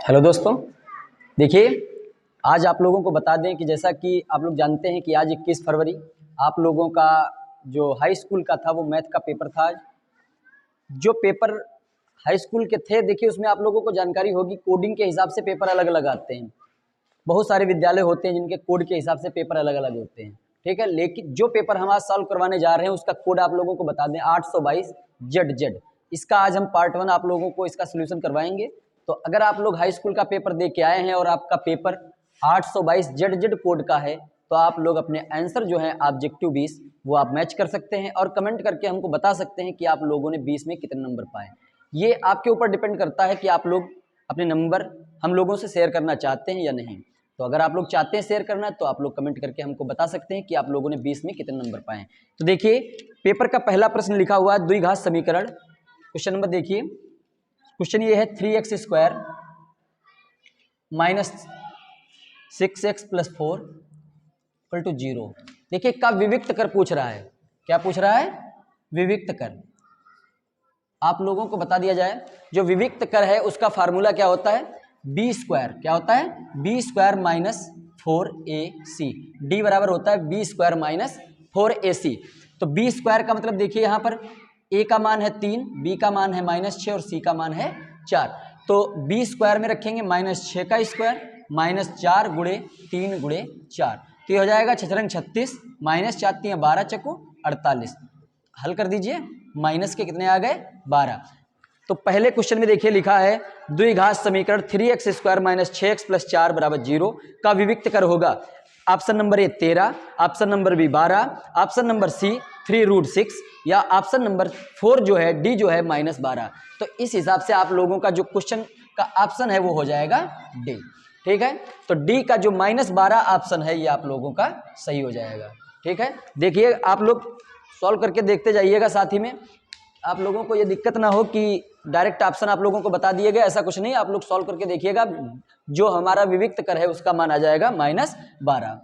Hello दोस्तों, देखिए आज आप लोगों को बता दें कि जैसा कि आप लोग जानते हैं कि आज 21 फरवरी आप लोगों का जो हाई स्कूल का था वो मैथ का पेपर था। जो पेपर हाई स्कूल के थे, देखिए उसमें आप लोगों को जानकारी होगी कोडिंग के हिसाब से पेपर अलग अलग आते हैं। बहुत सारे विद्यालय होते हैं जिनके कोड के हिसाब से पेपर अलग अलग होते हैं, ठीक है। लेकिन जो पेपर हम आज सॉल्व करवाने जा रहे हैं उसका कोड आप लोगों को बता दें 822ZZ। इसका आज हम पार्ट 1 आप लोगों को इसका सोल्यूशन करवाएंगे। तो अगर आप लोग हाई स्कूल का पेपर दे के आए हैं और आपका पेपर 822ZZ कोड का है तो आप लोग अपने आंसर जो है ऑब्जेक्टिव 20 वो आप मैच कर सकते हैं और कमेंट करके हमको बता सकते हैं कि आप लोगों ने 20 में कितने नंबर पाए। ये आपके ऊपर डिपेंड करता है कि आप लोग अपने नंबर हम लोगों से शेयर करना चाहते हैं या नहीं। तो अगर आप लोग चाहते हैं शेयर करना तो आप लोग कमेंट करके हमको बता सकते हैं कि आप लोगों ने 20 में कितने नंबर पाए। तो देखिए पेपर का पहला प्रश्न लिखा हुआ है द्विघात समीकरण। क्वेश्चन नंबर देखिए, क्वेश्चन ये है 3x square minus 6x plus 4 equal to 0। देखिए का विविक्त कर पूछ रहा है। क्या पूछ रहा है? विविक्त कर। आप लोगों को बता दिया जाए जो विविक्त कर है उसका फार्मूला क्या होता है? B square. क्या होता है? B square minus 4ac। D बराबर होता है बी स्क्वायर माइनस 4ac। तो बी स्क्वायर का मतलब देखिए यहाँ पर a का मान है 3, b का मान है -6 और c का मान है 4। तो b स्क्वायर में रखेंगे -6 का स्क्वायर माइनस 4 गुणे 3 गुणे 4। तो ये हो जाएगा 6 36 माइनस 4 3 12 चको 48। हल कर दीजिए, माइनस के कितने आ गए? 12। तो पहले क्वेश्चन में देखिए लिखा है द्विघात समीकरण 3x square minus 6x plus 4 बराबर 0 का विविक्त कर होगा। Option number A 13, option number B 12, option number C 3√6 या ऑप्शन नंबर 4 जो है डी जो है -12। तो इस हिसाब से आप लोगों का जो क्वेश्चन का ऑप्शन है वो हो जाएगा डी। ठीक है, तो डी का जो -12 ऑप्शन है ये आप लोगों का सही हो जाएगा। ठीक है, देखिए आप लोग सॉल्व करके देखते जाइएगा। साथ ही में आप लोगों को ये दिक्कत ना हो कि डायरेक्ट ऑप्शन आप लोगों को बता दिए गए, ऐसा कुछ नहीं। आप लोग सॉल्व करके देखिएगा, जो हमारा विविक्त कर है उसका मान आ जाएगा -12।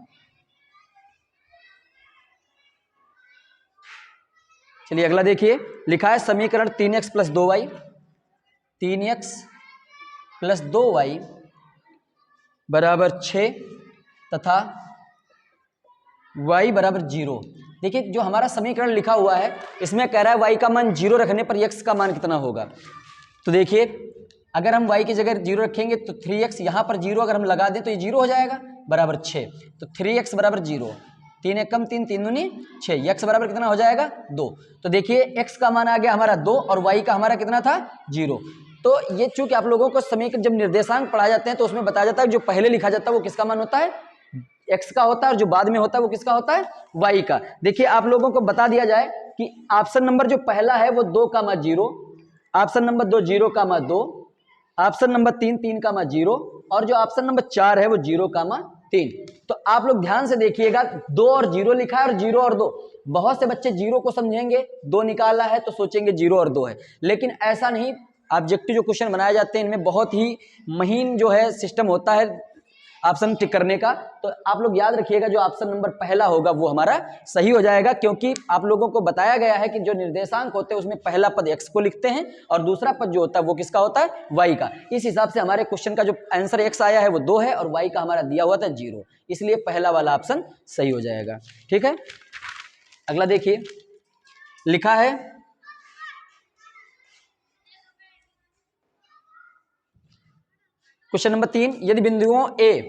चलिए अगला देखिए, लिखा है समीकरण 3x plus 2y, 3x plus 2y बराबर 6 तथा y बराबर 0। देखिए जो हमारा समीकरण लिखा हुआ है इसमें कह रहा है y का मान 0 रखने पर x का मान कितना होगा। तो देखिए अगर हम y की जगह 0 रखेंगे तो 3x यहाँ पर 0 अगर हम लगा दें तो ये 0 हो जाएगा बराबर 6। तो 3x बराबर 0, 3 एक कम 3 3 दूनी 6, x बराबर कितना हो जाएगा 2। तो देखिए x का मान आ गया हमारा 2 और y का हमारा कितना था 0। तो ये चूंकि आप लोगों को समीकरण जब निर्देशांक पढ़ाए जाते हैं तो उसमें बताया जाता है जो पहले लिखा जाता है वो किसका मान होता है? x का होता है, और जो बाद में होता है वो किसका होता है? y का। देखिए आप लोगों को बता दिया जाए कि ऑप्शन नंबर जो पहला है वो 2,0, ऑप्शन नंबर 2 0,2, ऑप्शन नंबर 3 3,0 और जो ऑप्शन नंबर 4 है वो 0,3। तो आप लोग ध्यान से देखिएगा 2 और 0 लिखा है और 0 और 2। बहुत से बच्चे 0 को समझेंगे, 2 निकाला है तो सोचेंगे 0 और 2 है, लेकिन ऐसा नहीं। ऑब्जेक्टिव जो क्वेश्चन बनाए जाते हैं इनमें बहुत ही महीन जो है सिस्टम होता है ऑप्शन टिक करने का। तो आप लोग याद रखिएगा जो ऑप्शन नंबर पहला होगा वो हमारा सही हो जाएगा, क्योंकि आप लोगों को बताया गया है कि जो निर्देशांक होते हैं उसमें पहला पद x को लिखते हैं और दूसरा पद जो होता है वो किसका होता है? y का। इस हिसाब से हमारे क्वेश्चन का जो आंसर x आया है वो 2 है और y का हमारा दिया हुआ था 0, इसलिए पहला वाला ऑप्शन सही हो जाएगा। ठीक है, अगला देखिए लिखा है क्वेश्चन नंबर 3, यदि बिंदुओं a,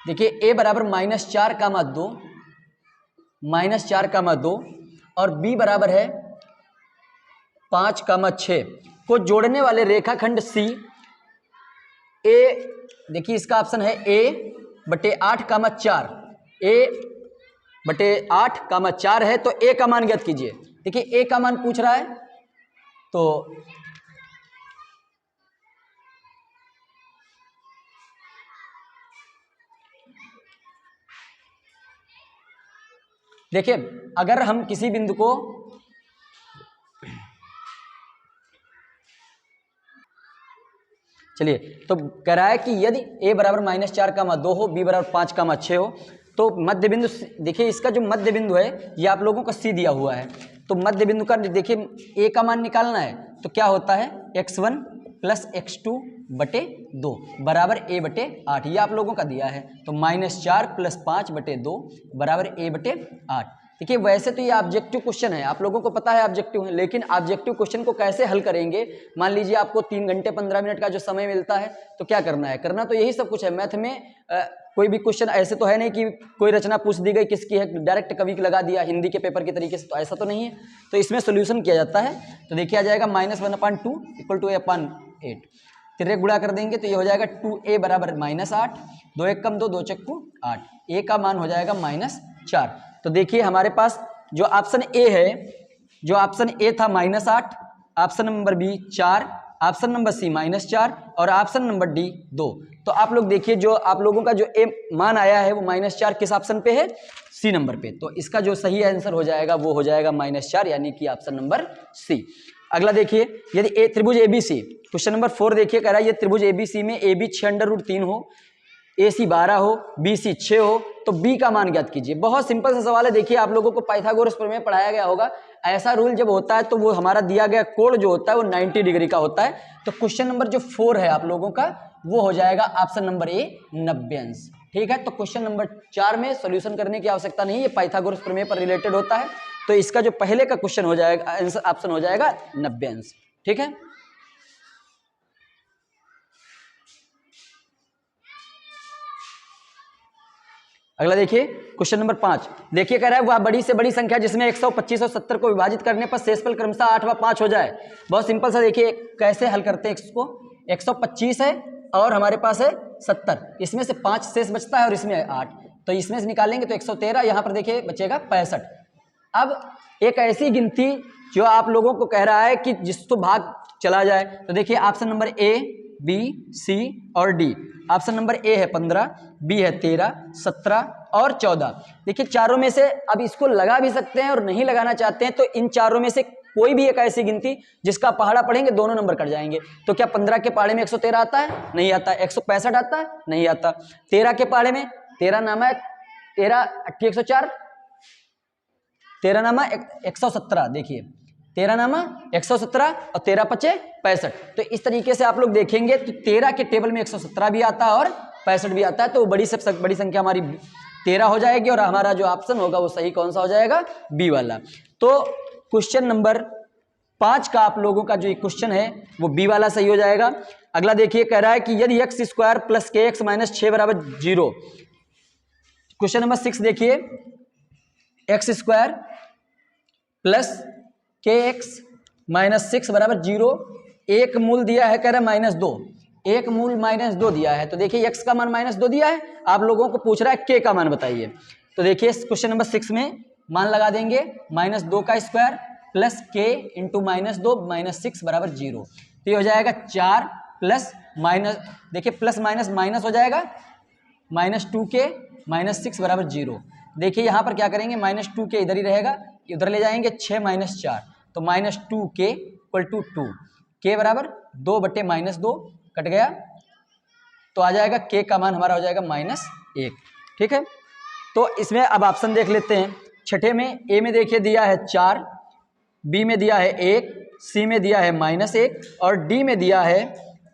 देखिए a बराबर -4,2 -4,2 और b बराबर है 5,6 को जोड़ने वाले रेखाखंड C a, देखिए इसका ऑप्शन है a बटे 8,4, a बटे 8,4 है तो a का मान ज्ञात कीजिए। देखिए a का मान पूछ रहा है तो देखिए अगर हम किसी बिंदु को चलिए तो कह रहा है कि यदि a बराबर -4,2 हो, b बराबर 5,6 हो तो मध्य बिंदु, देखिए इसका जो मध्य बिंदु है ये आप लोगों को C दिया हुआ है। तो मध्य बिंदु का देखिए a का मान निकालना है तो क्या होता है x1 प्लस x2/2 बराबर a/8, ये आप लोगों का दिया है। तो -4 + 5/2 बराबर a/8। देखिए वैसे तो ये ऑब्जेक्टिव क्वेश्चन है, आप लोगों को पता है ऑब्जेक्टिव है, लेकिन ऑब्जेक्टिव क्वेश्चन को कैसे हल करेंगे। मान लीजिए आपको 3 घंटे 15 मिनट का जो समय मिलता है, तो क्या करना है, करना तो यही सब कुछ है। मैथ में कोई भी क्वेश्चन ऐसे तो है नहीं कि कोई रचना पूछ दी गई किसकी है, डायरेक्ट कवि की लगा दिया हिंदी के पेपर के तरीके से, तो ऐसा तो नहीं है। तो इसमें सोल्यूशन किया जाता है। तो देखिए आ जाएगा -1/2 = a/8, तिर्रे गुणा कर देंगे तो ये हो जाएगा 2a बराबर -8, 2 1 कम 2, 2 चक्कू 8, a का मान हो जाएगा -4। तो देखिए हमारे पास जो ऑप्शन ए है, जो ऑप्शन ए था -8, option number B 4, option number C -4 और ऑप्शन नंबर डी 2। तो आप लोग देखिए जो आप लोगों का जो ए मान आया है वो -4 किस ऑप्शन पे है, सी नंबर पे। तो इसका जो सही आंसर हो जाएगा वो हो जाएगा -4, यानी कि ऑप्शन नंबर सी। अगला देखिए, यदि ए त्रिभुज एबीसी, क्वेश्चन नंबर 4 देखिए, कह रहा है ये त्रिभुज एबीसी में ए बी 6√3 हो, AC 12 हो, BC 6 हो, तो B का मान ज्ञात कीजिए। बहुत सिंपल सा सवाल है। देखिए आप लोगों को पाइथागोरस प्रमेय पढ़ाया गया होगा। ऐसा रूल जब होता है तो वो हमारा दिया गया कोण जो होता है वो 90 डिग्री का होता है। तो क्वेश्चन नंबर जो 4 है आप लोगों का वो हो जाएगा ऑप्शन नंबर ए 90 अंश। ठीक है, तो क्वेश्चन नंबर 4 में सोल्यूशन करने की आवश्यकता नहीं है, ये पाइथागोरस प्रमेय पर रिलेटेड होता है। तो इसका जो पहले का क्वेश्चन हो जाएगा, आंसर ऑप्शन हो जाएगा 90 अंश। ठीक है, अगला देखिए क्वेश्चन नंबर 5। देखिए कह रहा है वह बड़ी से बड़ी संख्या जिसमें 125 और 70 को विभाजित करने पर शेषफल क्रमशः 8 व 5 हो जाए। बहुत सिंपल सा, देखिए कैसे हल करते हैं इसको। 125 है और हमारे पास है 70, इसमें से 5 शेष बचता है और इसमें 8, तो इसमें से निकालेंगे तो 113, यहाँ पर देखिए बचेगा 65। अब एक ऐसी गिनती जो आप लोगों को कह रहा है कि जिसको भाग चला जाए, तो देखिए ऑप्शन नंबर ए, बी, सी और डी। ऑप्शन नंबर ए है 15, बी है 13, 17 और 14। देखिए चारों में से अब इसको लगा भी सकते हैं और नहीं लगाना चाहते हैं तो इन चारों में से कोई भी एक ऐसी गिनती जिसका पहाड़ा पढ़ेंगे दोनों नंबर कट जाएंगे। तो क्या 15 के पहाड़े में 113 आता है? नहीं आता। 165 आता है? नहीं आता। 13 के पहाड़े में 13 नामा 13 8 104, 13 नामा 117। देखिए 13 नामा 117 और 13 पचे 65। तो इस तरीके से आप लोग देखेंगे तो 13 के टेबल में 117 भी आता है और 65 भी आता है। तो बड़ी सबसे बड़ी संख्या हमारी 13 हो जाएगी और हमारा जो ऑप्शन होगा वो सही कौन सा हो जाएगा? बी वाला। तो क्वेश्चन नंबर 5 का आप लोगों का जो क्वेश्चन है वो बी वाला सही हो जाएगा। अगला देखिए कह रहा है कि यदि x² + kx - 6 = 0। क्वेश्चन नंबर 6 देखिए, x² + kx - 6 = 0। एक मूल दिया है, कह रहा है -2, एक मूल -2 दिया है। तो देखिए x का मान -2 दिया है, आप लोगों को पूछ रहा है k का मान बताइए। तो देखिए क्वेश्चन नंबर 6 में मान लगा देंगे, -2 का स्क्वायर प्लस k इंटू -2 -6 = 0। तो ये हो जाएगा 4 प्लस माइनस, देखिए प्लस माइनस माइनस हो जाएगा, -2k -6 = 0। देखिए यहाँ पर क्या करेंगे, -2k इधर ही रहेगा, इधर ले जाएंगे 6 - 4, तो -2k = 2, k बराबर 2/-2 कट गया, तो आ जाएगा k का मान हमारा हो जाएगा -1। ठीक है, तो इसमें अब ऑप्शन देख लेते हैं। छठे में ए में देखिए दिया है 4, बी में दिया है 1, सी में दिया है -1 और डी में दिया है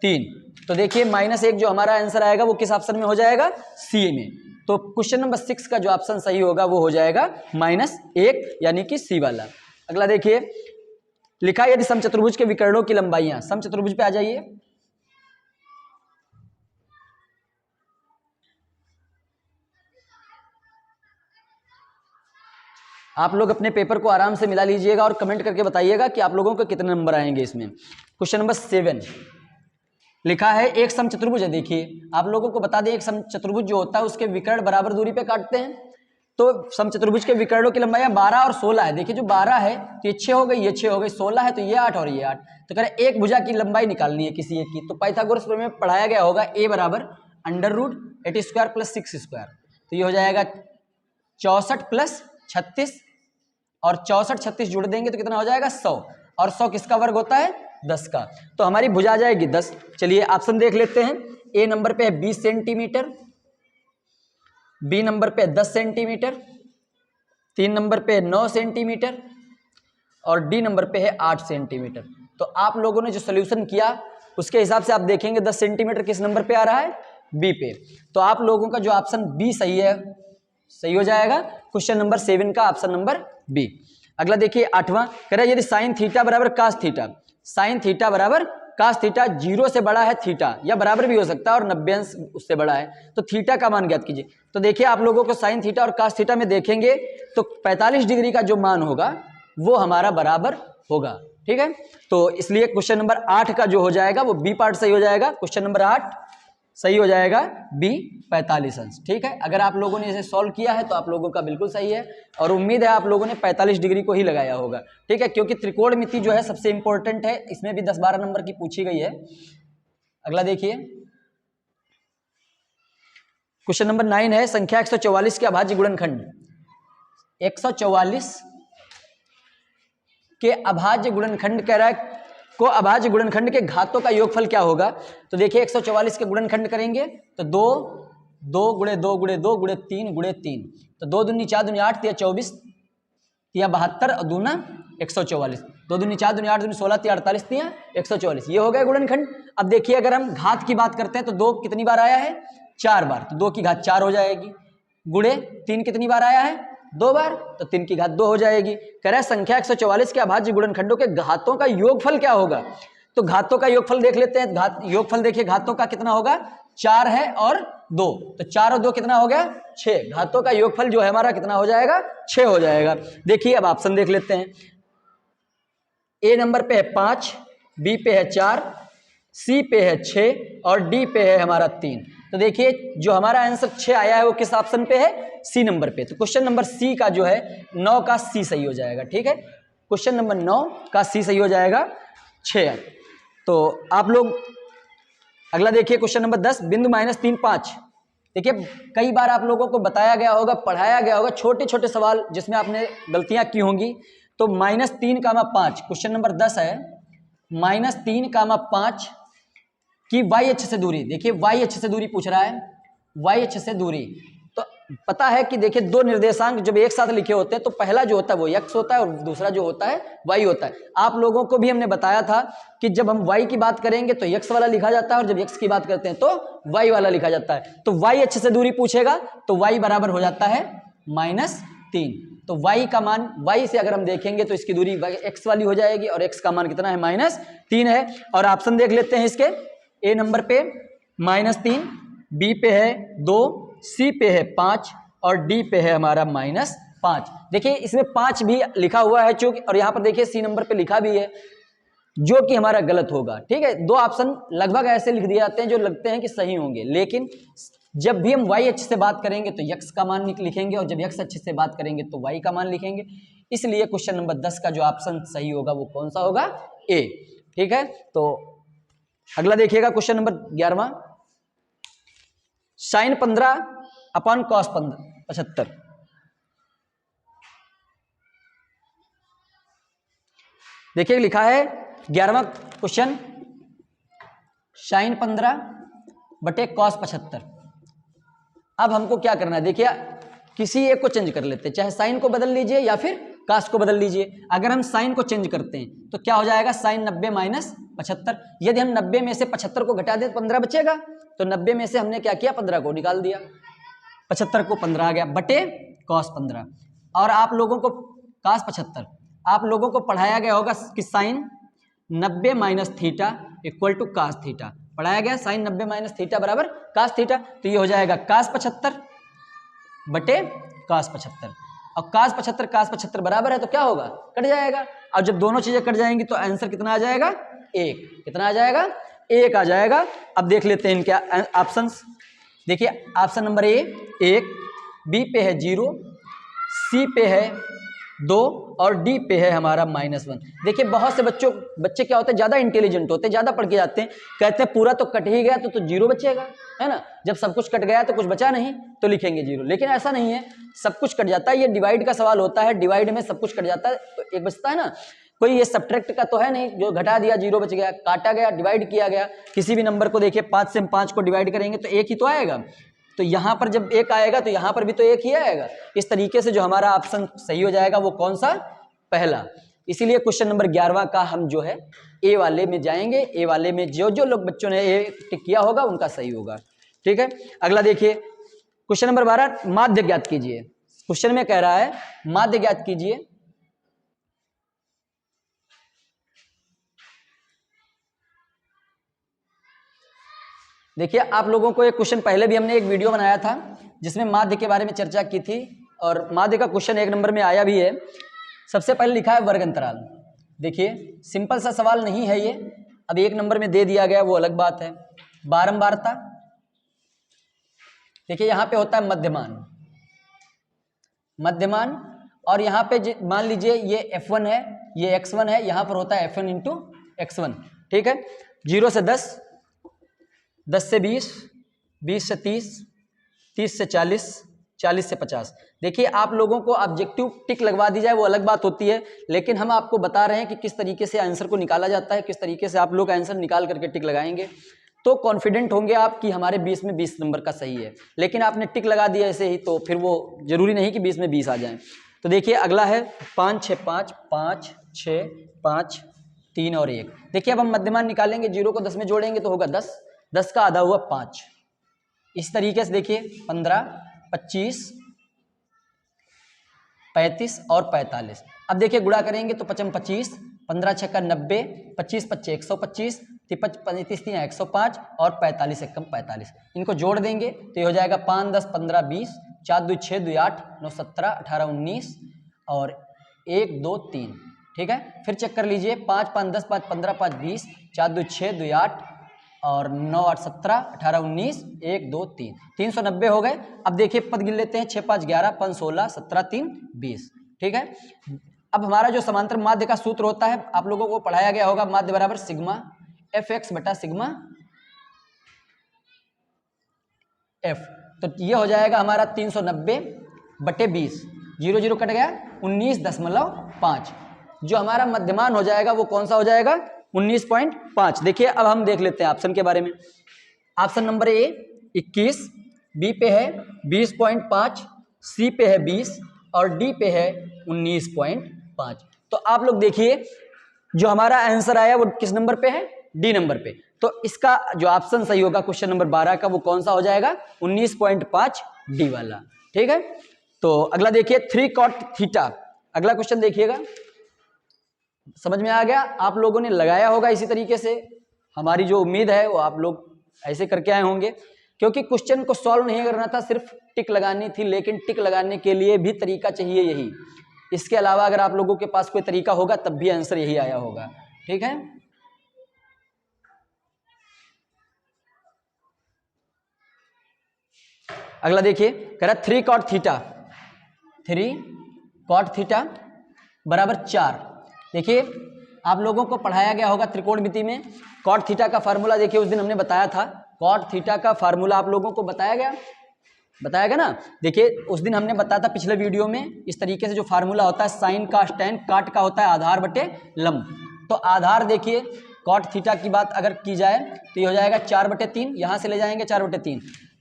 3। तो देखिए -1 जो हमारा आंसर आएगा वो किस ऑप्शन में हो जाएगा? सी में। तो क्वेश्चन नंबर 6 का जो ऑप्शन सही होगा वो हो जाएगा -1, यानी कि सी वाला। अगला देखिए, लिखा है यदि समचतुर्भुज के विकर्णों की लंबाइयां, समचतुर्भुज पे आ जाइए। आप लोग अपने पेपर को आराम से मिला लीजिएगा और कमेंट करके बताइएगा कि आप लोगों को कितने नंबर आएंगे इसमें। क्वेश्चन नंबर 7 लिखा है एक समचतुर्भुज है। देखिए आप लोगों को बता दें, एक समचतुर्भुज जो होता है उसके विकर्ण बराबर दूरी पे काटते हैं। तो समचतुर्भुज के विकर्णों की लंबाई 12 और 16 है। देखिए जो 12 है तो ये 6 हो गई, ये 6 हो गई, 16 है तो ये 8 और ये 8। तो कह रहे एक भुजा की लंबाई निकालनी है किसी एक की। तो पाइथागोरस प्रमेय में पढ़ाया गया होगा a बराबर √8² + 6²। तो ये हो जाएगा 64 + 36 और 64 36 जोड़ देंगे तो कितना हो जाएगा? 100। और 100 किसका वर्ग होता है? 10 का। तो हमारी भुजा आ जाएगी 10। चलिए ऑप्शन देख लेते हैं। ए नंबर पे है 20 सेंटीमीटर, बी नंबर पे 10 सेंटीमीटर, 3 नंबर पे 9 सेंटीमीटर और डी नंबर पे है 8 सेंटीमीटर। तो आप लोगों ने जो सोल्यूशन किया उसके हिसाब से आप देखेंगे 10 सेंटीमीटर किस नंबर पे आ रहा है, बी पे। तो आप लोगों का जो ऑप्शन बी सही है, सही हो जाएगा। क्वेश्चन नंबर 7 का ऑप्शन नंबर बी। अगला देखिए 8वां, कह रहा है यदि साइन थीटा बराबर कास थीटा, साइन थीटा बराबर कास थीटा 0 से बड़ा है थीटा, या बराबर भी हो सकता है और 90 अंश उससे बड़ा है, तो थीटा का मान ज्ञात कीजिए। तो देखिए आप लोगों को साइन थीटा और कास थीटा में देखेंगे तो 45 डिग्री का जो मान होगा वो हमारा बराबर होगा, ठीक है। तो इसलिए क्वेश्चन नंबर 8 का जो हो जाएगा वो बी पार्ट सही हो जाएगा। क्वेश्चन नंबर 8 सही हो जाएगा बी 45 अंश, ठीक है। अगर आप लोगों ने इसे सॉल्व किया है तो आप लोगों का बिल्कुल सही है, और उम्मीद है आप लोगों ने 45 डिग्री को ही लगाया होगा, ठीक है, क्योंकि त्रिकोणमिति जो है सबसे इंपॉर्टेंट है, इसमें भी 10-12 नंबर की पूछी गई है। अगला देखिए क्वेश्चन नंबर 9 है, संख्या 144 के अभाज्य गुणनखंड। 144 के अभाज्य गुणनखंड कह रहा है को अभाज्य गुणनखंड के घातों का योगफल क्या होगा। तो देखिए 144 के गुणनखंड करेंगे तो 2 2 गुणे 2 गुणे 2 गुणे 3 गुणे 3, तो 2 दूनी 4 दूनी 8 तिया 24 तिया 72 और दूना 144, 2 दूनी 4 दूनी 8 दूनी 16 तिया 48 तिया 144, ये हो गया गुणनखंड। अब देखिए अगर हम घात की बात करते हैं तो 2 कितनी बार आया है, 4 बार, तो 2 की घात 4 हो जाएगी, गुणे 3 कितनी बार आया है, 2 बार, तो 3 की घात 2 हो जाएगी। कह रहा है संख्या 144 के अभाज्य गुणनखंडों के घातों का योगफल क्या होगा। तो घातों का योगफल देख लेते हैं। योगफल देखिए घातों का कितना होगा, 4 है और 2, तो 4 और 2 कितना हो गया, 6। घातों का योगफल जो है हमारा कितना हो जाएगा, 6 हो जाएगा। देखिए अब ऑप्शन देख लेते हैं। ए नंबर पे है 5, बी पे है 4, सी पे है 6 और डी पे है हमारा 3। तो देखिए जो हमारा आंसर 6 आया है वो किस ऑप्शन पे है, सी नंबर पे। तो क्वेश्चन नंबर सी का जो है 9 का सी सही हो जाएगा, ठीक है। क्वेश्चन नंबर 9 का सी सही हो जाएगा, 6 है। तो आप लोग अगला देखिए क्वेश्चन नंबर 10, बिंदु -3 5। देखिए कई बार आप लोगों को बताया गया होगा, पढ़ाया गया होगा, छोटे छोटे सवाल जिसमें आपने गलतियां की होंगी। तो -3, 5 क्वेश्चन नंबर 10 है, -3, 5 की वाई अक्ष से दूरी। देखिए वाई अक्ष से दूरी पूछ रहा है, वाई अक्ष से दूरी। तो पता है कि देखिए दो निर्देशांक जब एक साथ लिखे होते हैं तो पहला जो होता है वो x होता है और दूसरा जो होता है y होता है। आप लोगों को भी हमने बताया था कि जब हम y की बात करेंगे तो x वाला लिखा जाता है और जब x की बात करते हैं तो y वाला लिखा जाता है। तो y अक्ष से दूरी पूछेगा तो y बराबर हो जाता है -3। तो y का मान, y से अगर हम देखेंगे तो इसकी दूरी x वाली हो जाएगी और x का मान कितना है, -3 है। और ऑप्शन देख लेते हैं इसके, ए नंबर पे -3, बी पे है 2, सी पे है 5 और डी पे है हमारा -5। देखिए इसमें 5 भी लिखा हुआ है चूंकि, और यहाँ पर देखिए सी नंबर पे लिखा भी है जो कि हमारा गलत होगा, ठीक है। दो ऑप्शन लगभग ऐसे लिख दिए जाते हैं जो लगते हैं कि सही होंगे, लेकिन जब भी हम y अक्ष से बात करेंगे तो x का मान लिखेंगे और जब x अक्ष से बात करेंगे तो y का मान लिखेंगे। इसलिए क्वेश्चन नंबर 10 का जो ऑप्शन सही होगा वो कौन सा होगा, ए, ठीक है। तो अगला देखिएगा क्वेश्चन नंबर 11वां, साइन 15 अपॉन कॉस 75। देखिए लिखा है 11वां क्वेश्चन, साइन 15 बटे कॉस 75। अब हमको क्या करना है, देखिए किसी एक को चेंज कर लेते हैं, चाहे साइन को बदल लीजिए या फिर कास को बदल लीजिए। अगर हम साइन को चेंज करते हैं तो क्या हो जाएगा, साइन 90 माइनस 75। यदि हम 90 में से 75 को घटा दें तो 15 बचेगा, तो 90 में से हमने क्या किया, 15 को निकाल दिया, 75 को 15 आ गया बटे कॉस 15। और आप लोगों को कास 75 आप लोगों को पढ़ाया गया होगा कि sine 90 minus theta equal to cos theta, पढ़ाया गया साइन 90 माइनस थीटा बराबर कास थीटा। तो ये हो जाएगा कास 75 बटे कास 75, और कास 75 बराबर है तो क्या होगा, कट जाएगा। और जब दोनों चीजें कट जाएंगी तो आंसर कितना आ जाएगा, 1। कितना आ जाएगा, 1 आ जाएगा। अब देख लेते हैं इनके ऑप्शंस। देखिए ऑप्शन नंबर ए 1, बी पे है 0, सी पे है 2 और डी पे है हमारा -1। देखिए बहुत से बच्चे क्या होते हैं, ज्यादा इंटेलिजेंट होते हैं, ज्यादा पढ़ के जाते हैं, कहते हैं पूरा तो कट ही गया तो 0 बचेगा, है ना। जब सब कुछ कट गया तो कुछ बचा नहीं तो लिखेंगे 0, लेकिन ऐसा नहीं है, सब कुछ कट जाता है। ये डिवाइड का सवाल होता है, डिवाइड में सब कुछ कट जाता है तो एक बचता है ना। कोई ये सब्ट्रैक्ट का तो है नहीं जो घटा दिया 0 बच गया, काटा गया, डिवाइड किया गया। किसी भी नंबर को देखिए 5 से हम 5 को डिवाइड करेंगे तो 1 ही तो आएगा, तो यहाँ पर जब 1 आएगा तो यहाँ पर भी तो 1 ही आएगा। इस तरीके से जो हमारा ऑप्शन सही हो जाएगा वो कौन सा, पहला। इसीलिए क्वेश्चन नंबर 11वां का हम जो है ए वाले में जाएंगे। ए वाले में जो जो लोग बच्चों ने ए टिक किया होगा उनका सही होगा। ठीक है, अगला देखिए क्वेश्चन नंबर 12, माध्य ज्ञात कीजिए। क्वेश्चन में कह रहा है माध्य ज्ञात कीजिए। देखिए आप लोगों को एक क्वेश्चन पहले भी हमने एक वीडियो बनाया था जिसमें माध्य के बारे में चर्चा की थी और माध्य का क्वेश्चन 1 नंबर में आया भी है। सबसे पहले लिखा है वर्ग अंतराल। देखिए सिंपल सा सवाल नहीं है ये, अब 1 नंबर में दे दिया गया वो अलग बात है। बारंबारता, देखिए यहां पे होता है मध्यमान, मध्यमान, और यहां पे मान लीजिए ये f1 है, ये x1 है, यहां पर होता है f1 इंटू x1। ठीक है, 0 से 10, 10 से 20, 20 से 30, 30 से 40, 40 से 50। देखिए आप लोगों को ऑब्जेक्टिव टिक लगवा दी जाए वो अलग बात होती है, लेकिन हम आपको बता रहे हैं कि किस तरीके से आंसर को निकाला जाता है, किस तरीके से आप लोग आंसर निकाल करके टिक लगाएंगे तो कॉन्फिडेंट होंगे आप कि हमारे 20 में 20 नंबर का सही है। लेकिन आपने टिक लगा दिया ऐसे ही तो फिर वो जरूरी नहीं कि 20 में 20 आ जाए। तो देखिए अगला है 5 6 5 5 6 5 3 और 1। देखिए अब हम मध्यमान निकालेंगे, 0 को 10 में जोड़ेंगे तो होगा 10, 10 का आधा हुआ 5। इस तरीके से देखिए 15 25 35 और 45। अब देखिए गुणा करेंगे तो 55 25, 15 छक्का 90, 25 पच्चे 125, 35 3 105 और 45 एकम 45। इनको जोड़ देंगे तो ये हो जाएगा 5 10 15 20, 4 2 6 2 8 9 17 18 19 और 1 2 3। ठीक है, फिर चेक कर लीजिए 5 5 10 5 15 5 20, 4 2 6 2 8 और 9 8 17 18 19 1 2 3, 390 हो गए। अब देखिए पद गिन लेते हैं, 6 5 11 5 16 17 3 20। ठीक है, अब हमारा जो समांतर माध्य का सूत्र होता है आप लोगों को पढ़ाया गया होगा, माध्य बराबर सिग्मा fx बटा सिग्मा f। तो ये हो जाएगा हमारा 390 बटे 20, 0 0 कट गया, 19.5। जो हमारा मध्यमान हो जाएगा वो कौन सा हो जाएगा, 19.5। देखिए अब हम देख लेते हैं ऑप्शन के बारे में। ऑप्शन नंबर ए 21, बी पे है 20.5, सी पे है 20 और डी पे है 19.5। तो आप लोग देखिए जो हमारा आंसर आया वो किस नंबर पे है, डी नंबर पे। तो इसका जो ऑप्शन सही होगा क्वेश्चन नंबर 12 का वो कौन सा हो जाएगा, 19.5 डी वाला। ठीक है, तो अगला देखिए 3 cot थीटा। अगला क्वेश्चन देखिएगा, समझ में आ गया, आप लोगों ने लगाया होगा इसी तरीके से। हमारी जो उम्मीद है वो आप लोग ऐसे करके आए होंगे, क्योंकि क्वेश्चन को सॉल्व नहीं करना था, सिर्फ टिक लगानी थी। लेकिन टिक लगाने के लिए भी तरीका चाहिए यही, इसके अलावा अगर आप लोगों के पास कोई तरीका होगा तब भी आंसर यही आया होगा। ठीक है, अगला देखिए कह रहा 3 cot थीटा, 3 cot थीटा बराबर 4। देखिए आप लोगों को पढ़ाया गया होगा त्रिकोणमिति में cot थीटा का फार्मूला। देखिए उस दिन हमने बताया था cot थीटा का फार्मूला, आप लोगों को बताया गया ना। देखिए उस दिन हमने बताया था पिछले वीडियो में, इस तरीके से जो फार्मूला होता है साइन का tan, काट का होता है आधार बटे लंब। तो आधार देखिए cot थीटा की बात अगर की जाए तो ये हो जाएगा 4/3, यहां से ले जाएंगे 4/3,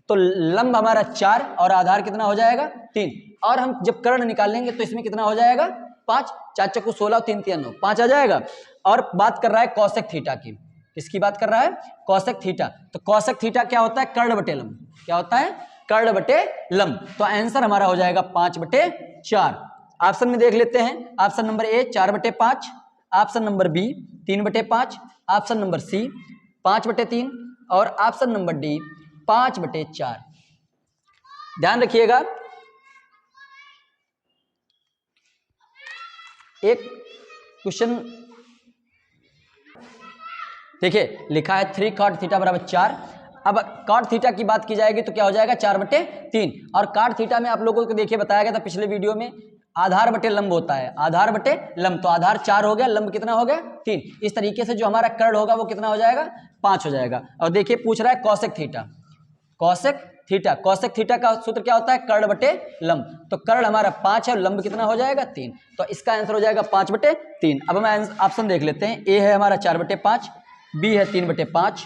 तो लंब हमारा 4 और आधार कितना हो जाएगा 3। और हम जब कर्ण निकालेंगे तो इसमें कितना हो जाएगा 5, 4 चक्कू 16 3 3 9, 5 आ जाएगा। और बात कर रहा है कौशिक थीटा की, किसकी बात कर रहा है, कौशिक थीटा। तो कौशिक थीटा क्या होता है, कर्ण बटे लंब। क्या होता है, कर्ण बटे लंब। तो आंसर हमारा हो जाएगा 5/4। ऑप्शन में देख लेते हैं, option number A 4/5, option number B 3/5, option number C 5/3 और ऑप्शन नंबर डी 5/4। ध्यान रखिएगा, एक क्वेश्चन देखिए लिखा है 3 cot थीटा बराबर 4। अब cot थीटा की बात की जाएगी तो क्या हो जाएगा 4/3। और cot थीटा में आप लोगों को देखिए बताया गया था पिछले वीडियो में, आधार बटे लंब होता है, आधार बटे लंब। तो आधार 4 हो गया, लंब कितना हो गया 3। इस तरीके से जो हमारा कर्ण होगा वो कितना हो जाएगा 5 हो जाएगा। और देखिए पूछ रहा है Kaushik theta, Kaushik theta, Kaushik theta का सूत्र क्या होता है, कर्ण बटे लंब। तो कर्ण हमारा 5 है, लंब कितना हो जाएगा 3, तो इसका आंसर हो जाएगा 5/3। अब हम ऑप्शन देख लेते हैं, ए है हमारा 4/5, बी है 3/5,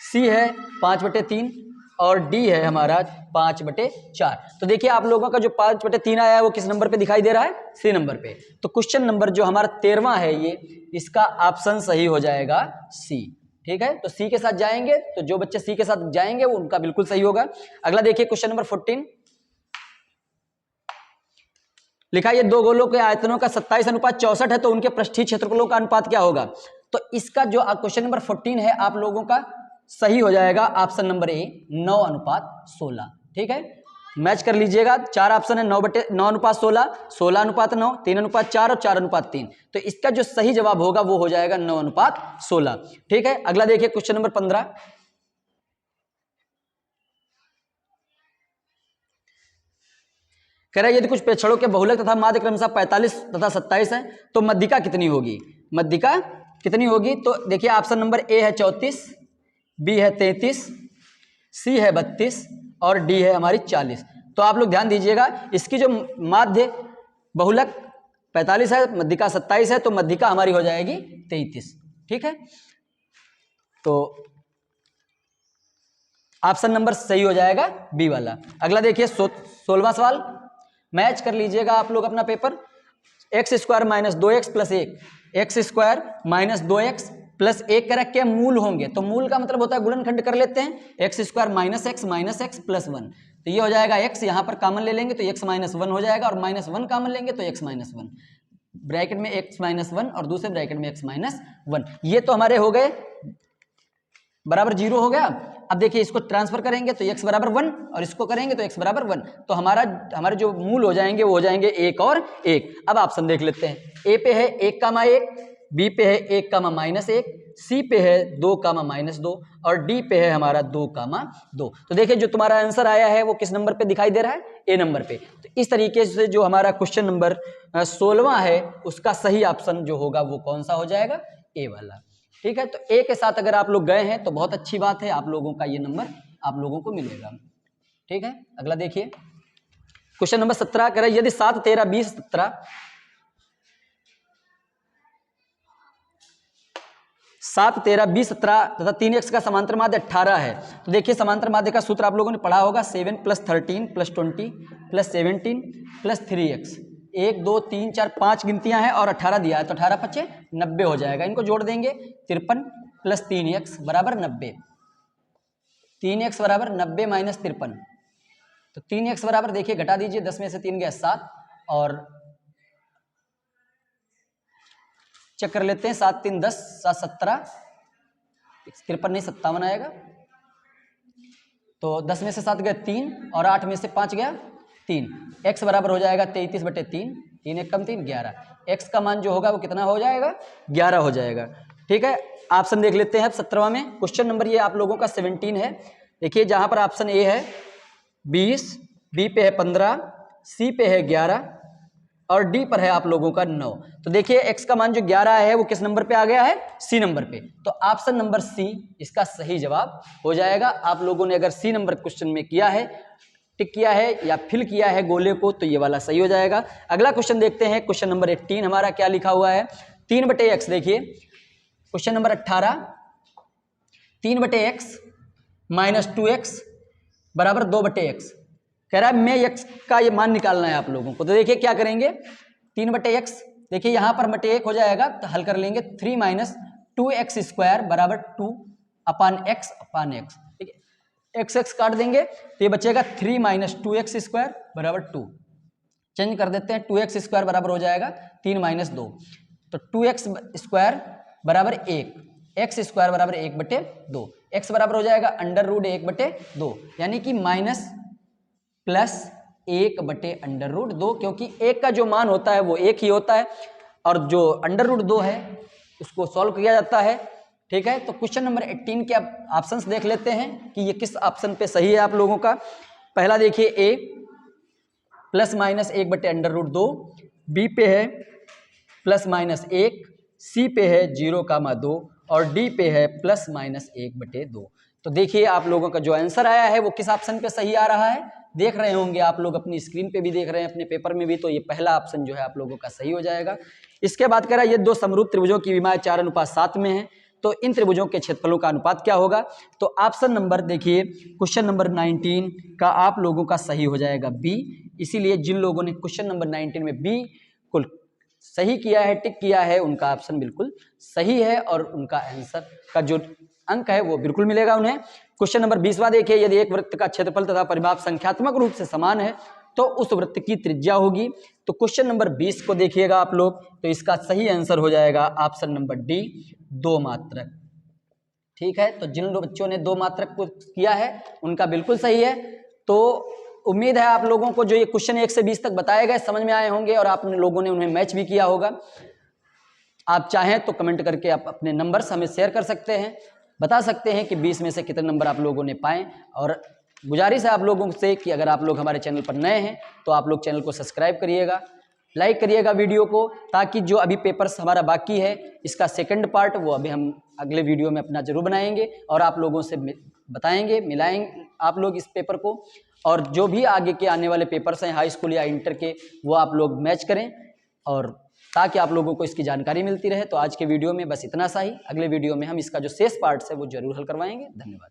सी है 5/3 और डी है हमारा 5/4। तो देखिए आप लोगों का जो 5/3 आया है वो किस नंबर पे दिखाई दे रहा है? सी नंबर पे। तो क्वेश्चन नंबर जो हमारा 13वां है ये, इसका ऑप्शन सही हो जाएगा सी। ठीक है, तो सी के साथ जाएंगे, तो जो बच्चे सी के साथ जाएंगे वो उनका बिल्कुल सही होगा। अगला देखिए क्वेश्चन नंबर 14 लिखा है, ये दो गोलों के आयतनों का 27:64 है, तो उनके पृष्ठीय क्षेत्रफलों का अनुपात क्या होगा? तो इसका जो क्वेश्चन नंबर 14 है आप लोगों का सही हो जाएगा ऑप्शन नंबर ए, 9:16। ठीक है, मैच कर लीजिएगा, 4 ऑप्शन है, 9:16, 16:9, 3:4 और 4:3। तो इसका जो सही जवाब होगा वो हो जाएगा 9:16। ठीक है, अगला देखिए क्वेश्चन नंबर 15 कह रहा है, यदि कुछ प्रेक्षणों के बहुलक तथा माध्य क्रमशः 45 तथा 27 है तो मध्यिका कितनी होगी? मध्यिका कितनी होगी? तो देखिए ऑप्शन नंबर ए है 34, बी है 33, सी है 32 और डी है हमारी 40। तो आप लोग ध्यान दीजिएगा, इसकी जो माध्य बहुलक 45 है, मध्यिका 27 है, तो मध्यिका हमारी हो जाएगी 33। ठीक है, तो ऑप्शन नंबर सही हो जाएगा बी वाला। अगला देखिए 16वां सवाल, मैच कर लीजिएगा आप लोग अपना paper. x² - 2x + 1, x² - 2x + 1 का क्या मूल होंगे? तो मूल का मतलब होता है गुणनखंड कर लेते हैं, x² - x + 1, तो ये हो जाएगा x, यहाँ पर कॉमन ले लेंगे तो x - 1 हो जाएगा, और -1 कॉमन लेंगे तो x - 1, ब्रैकेट में x - 1 और दूसरे ब्रैकेट में x - 1। ये तो हमारे हो गए बराबर 0 हो गया। अब देखिए इसको ट्रांसफर करेंगे तो x बराबर 1 और इसको करेंगे तो x बराबर 1, तो हमारे जो मूल हो जाएंगे वो हो जाएंगे 1 और 1। अब ऑप्शन देख लेते हैं, ए पे है 1,1, बी पे है 1,-1, सी पे है 2,-2 और डी पे है हमारा 2,2। तो देखिए जो तुम्हारा आंसर आया है वो किस नंबर पे दिखाई दे रहा है? ए नंबर पे। तो इस तरीके से जो हमारा क्वेश्चन नंबर 16वां है उसका सही ऑप्शन जो होगा वो कौन सा हो जाएगा? ए वाला। ठीक है, तो ए के साथ अगर आप लोग गए हैं तो बहुत अच्छी बात है, आप लोगों का ये नंबर आप लोगों को मिलेगा। ठीक है, अगला देखिए क्वेश्चन नंबर 17 कह रहा है, यदि 7, 13, 20, 17 7, 13, 20, 17 तथा 3x का समांतर माध्य 18 है, तो देखिए समांतर माध्य का सूत्र आप लोगों ने पढ़ा होगा, 7 + 13 + 20 + 17 + 3x। 1, 2, 3, 4, 5 गिनतियां हैं और 18 दिया है, तो 18 × 5 = 90 हो जाएगा। इनको जोड़ देंगे, 53 + 3x = 90, 3x = 90 - 53, तो 3x बराबर देखिए घटा दीजिए, 10 में से 3 गया 7, और चेक कर लेते हैं, 7, 3, 10, 7, 17, 53 नहीं 57 आएगा, तो 10 में से 7 गए 3 और 8 में से 5 गया 3, x बराबर हो जाएगा 33/3, 3 1 कम 3 11, x का मान जो होगा वो कितना हो जाएगा? 11 हो जाएगा। ठीक है, ऑप्शन देख लेते हैं अब 17वां में। क्वेश्चन नंबर ये आप लोगों का 17 है। देखिए जहां पर ऑप्शन ए है 20, बी पे है 15, सी पे है 11 और डी पर है आप लोगों का 9। तो देखिए x का मान जो 11 है वो किस नंबर पे आ गया है? सी नंबर पे। तो ऑप्शन नंबर सी इसका सही जवाब हो जाएगा। आप लोगों ने अगर सी नंबर क्वेश्चन में किया है, टिक किया है या फिल किया है गोले को, तो ये वाला सही हो जाएगा। अगला क्वेश्चन देखते हैं, क्वेश्चन नंबर 18 हमारा क्या लिखा हुआ है? 3/x। देखिए क्वेश्चन नंबर 18, 3/x - 2x बराबर 2/x। कह रहा है मैं x का ये मान निकालना है आप लोगों को। तो देखिए क्या करेंगे, 3/x, देखिए यहां पर बटे 1 हो जाएगा तो हल कर लेंगे, 3 - 2x² बराबर 2/x। ठीक है, x काट देंगे तो ये बचेगा 3 - 2x² बराबर 2। चेंज कर देते हैं, 2x² बराबर हो जाएगा 3 - 2, तो 2x² बराबर 1, x² बराबर 1/2, x बराबर हो जाएगा √1/2, यानी कि -+1/√2, क्योंकि 1 का जो मान होता है वो 1 ही होता है और जो √2 है उसको सॉल्व किया जाता है। ठीक है, तो क्वेश्चन नंबर 18 के आप ऑप्शंस देख लेते हैं कि ये किस ऑप्शन पे सही है आप लोगों का। पहला देखिए ए +-1/√2, बी पे है +-1, सी पे है 0,2 और डी पे है +-1/2। तो देखिए आप लोगों का जो आंसर आया है वो किस ऑप्शन पे सही आ रहा है, देख रहे होंगे आप लोग अपनी स्क्रीन पे भी देख रहे हैं, अपने पेपर में भी, तो ये पहला ऑप्शन जो है आप लोगों का सही हो जाएगा। इसके बाद कह रहा है ये दो समरूप त्रिभुजों की विमाएं 4:7 में है, तो इन त्रिभुजों के क्षेत्रफलों का अनुपात क्या होगा? तो ऑप्शन नंबर देखिए क्वेश्चन नंबर 19 का आप लोगों का सही हो जाएगा बी। इसीलिए जिन लोगों ने क्वेश्चन नंबर 19 में बी को सही किया है, टिक किया है, उनका ऑप्शन बिल्कुल सही है और उनका आंसर का जो अंक है वो बिल्कुल मिलेगा उन्हें। क्वेश्चन नंबर 20वां देखिए, यदि एक वृत्त का क्षेत्रफल तथा परिमाप संख्यात्मक रूप से समान है तो उस वृत्त की त्रिज्या होगी। तो क्वेश्चन नंबर 20 को देखिएगा आप लोग, तो इसका सही आंसर हो जाएगा ऑप्शन नंबर डी, 2 मात्रक। ठीक है, तो जिन बच्चों ने 2 मात्रक को किया है उनका बिल्कुल सही है। तो उम्मीद है आप लोगों को जो ये क्वेश्चन 1 से 20 तक बताए गए समझ में आए होंगे और आप लोगों ने उन्हें मैच भी किया होगा। आप चाहें तो कमेंट करके आप अपने नंबर्स हमें शेयर कर सकते हैं, बता सकते हैं कि 20 में से कितने नंबर आप लोगों ने पाए। और गुजारिश है आप लोगों से कि अगर आप लोग हमारे चैनल पर नए हैं तो आप लोग चैनल को सब्सक्राइब करिएगा, लाइक करिएगा वीडियो को, ताकि जो अभी पेपर्स हमारा बाकी है इसका सेकंड पार्ट वो अभी हम अगले वीडियो में अपना जरूर बनाएंगे और आप लोगों से बताएंगे, मिलाएंगे आप लोग इस पेपर को। और जो भी आगे के आने वाले पेपर्स हैं हाई स्कूल या इंटर के, वो आप लोग मैच करें और ताकि आप लोगों को इसकी जानकारी मिलती रहे। तो आज के वीडियो में बस इतना सा ही, अगले वीडियो में हम इसका जो शेष पार्ट्स है वो जरूर हल करवाएंगे। धन्यवाद।